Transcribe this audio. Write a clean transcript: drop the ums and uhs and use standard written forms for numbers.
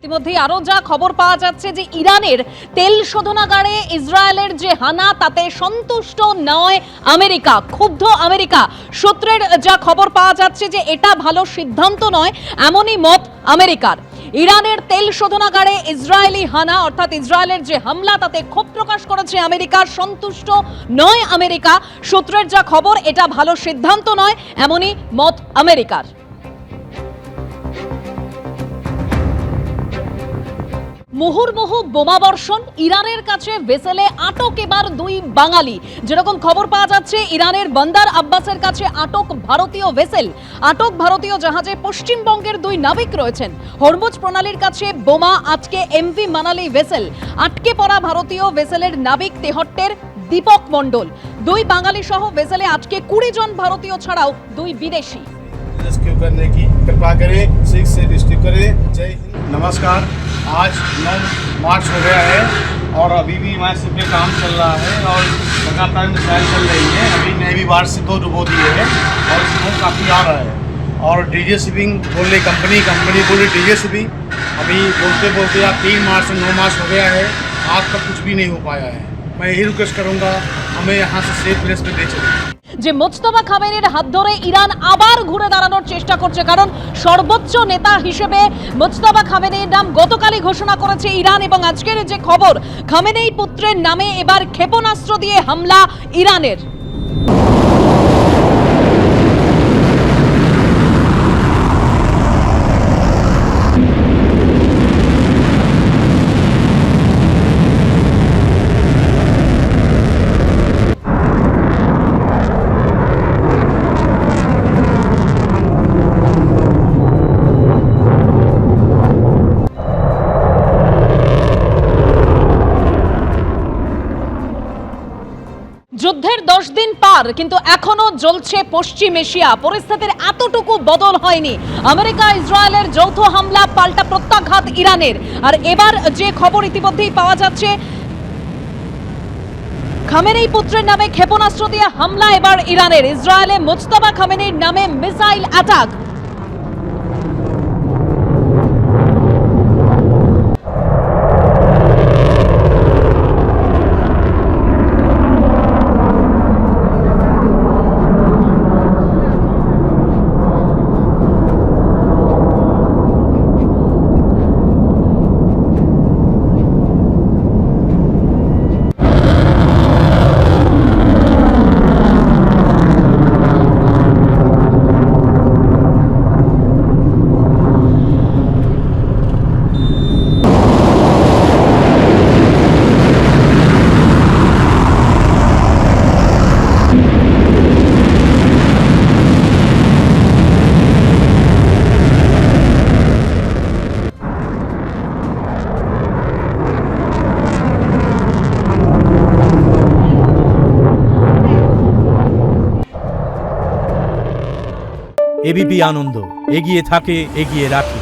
ইতিমধ্যে আরো যা খবর পাওয়া যাচ্ছে যে ইরানের তেল শোধনাগারে ইসরায়েলের যে হানা তাতে সন্তুষ্ট নয় আমেরিকা, ক্ষুব্ধ আমেরিকা। সূত্রের যা খবর পাওয়া যাচ্ছে যে এটা ভালো সিদ্ধান্ত নয়, এমনই মত আমেরিকার। ইরানের তেল শোধনাগারে ইসরায়েলি হানা অর্থাৎ ইসরায়েলের যে হামলা তাতে ক্ষোভ প্রকাশ করেছে আমেরিকা, সন্তুষ্ট নয় আমেরিকা। সূত্রের যা খবর এটা ভালো সিদ্ধান্ত নয়, এমনই মত আমেরিকার। মুহুর্মুহু বোমাবর্ষণ, ইরানের কাছে ভেসেলে আটক এবার দুই বাঙালি। যেরকম খবর পাওয়া যাচ্ছে ইরানের বন্দর আব্বাসের কাছে আটক ভারতীয় ভেসেল। আটক ভারতীয় জাহাজে পশ্চিমবঙ্গের দুই নাবিক রয়েছেন। হরমুজ প্রণালীর কাছে বোমা আটকে এমভি মানালি ভেসেল। আটকে পড়া ভারতীয় ভেসেলের নাবিক তেহট্টের দীপক মণ্ডল। দুই বাঙালি সহ ভেসেলে আটকে 20 জন ভারতীয় ছাড়াও দুই বিদেশি। रेस्क्यू करने की कृपा करें, सीख से रेस्क्यू करें। जय हिंद। नमस्कार। आज 9 मार्च हो गया है और अभी भी हमारे शिप पे काम चल रहा है और लगातार मिसाइल चल रही है। अभी नेवी बार से 2 डुबो दिए हैं और स्मोक काफ़ी आ रहा है। और डीजे शिपिंग बोल रही कंपनी बोल रही डीजे शिपिंग। अभी बोलते बोलते आप 3 मार्च से 9 मार्च हो गया है, आज तक कुछ भी नहीं हो पाया है। मैं यही रिक्वेस्ट करूँगा हमें यहाँ से सेफ प्लेस पे ले चलें। যে মোজতবা খামেনির হাত ধরে ইরান আবার ঘুরে দাঁড়ানোর চেষ্টা করছে, কারণ সর্বোচ্চ নেতা হিসেবে মোজতবা খামেনির নাম গতকালই ঘোষণা করেছে ইরান। এবং আজকের যে খবর, খামেনি পুত্রের নামে এবার ক্ষেপণাস্ত্র দিয়ে হামলা ইরানের। যুদ্ধের 10 দিন পার, কিন্তু এখনো জ্বলছে পশ্চিম এশিয়া। পরিস্থিতির এতটুকু বদল হয়নি। আমেরিকা ইসরায়েলের যৌথ হামলা, পাল্টা প্রত্যাঘাত ইরানের। আর এবার যে খবর ইতিমধ্যেই পাওয়া যাচ্ছে, খামেনি পুত্রের নামে ক্ষেপণাস্ত্র দিয়ে হামলা এবার ইরানের। ইসরায়েলে মোজতবা খামেনির নামে মিসাইল অ্যাটাক। এবিপি আনন্দ, এগিয়ে থাকে, এগিয়ে রাখে।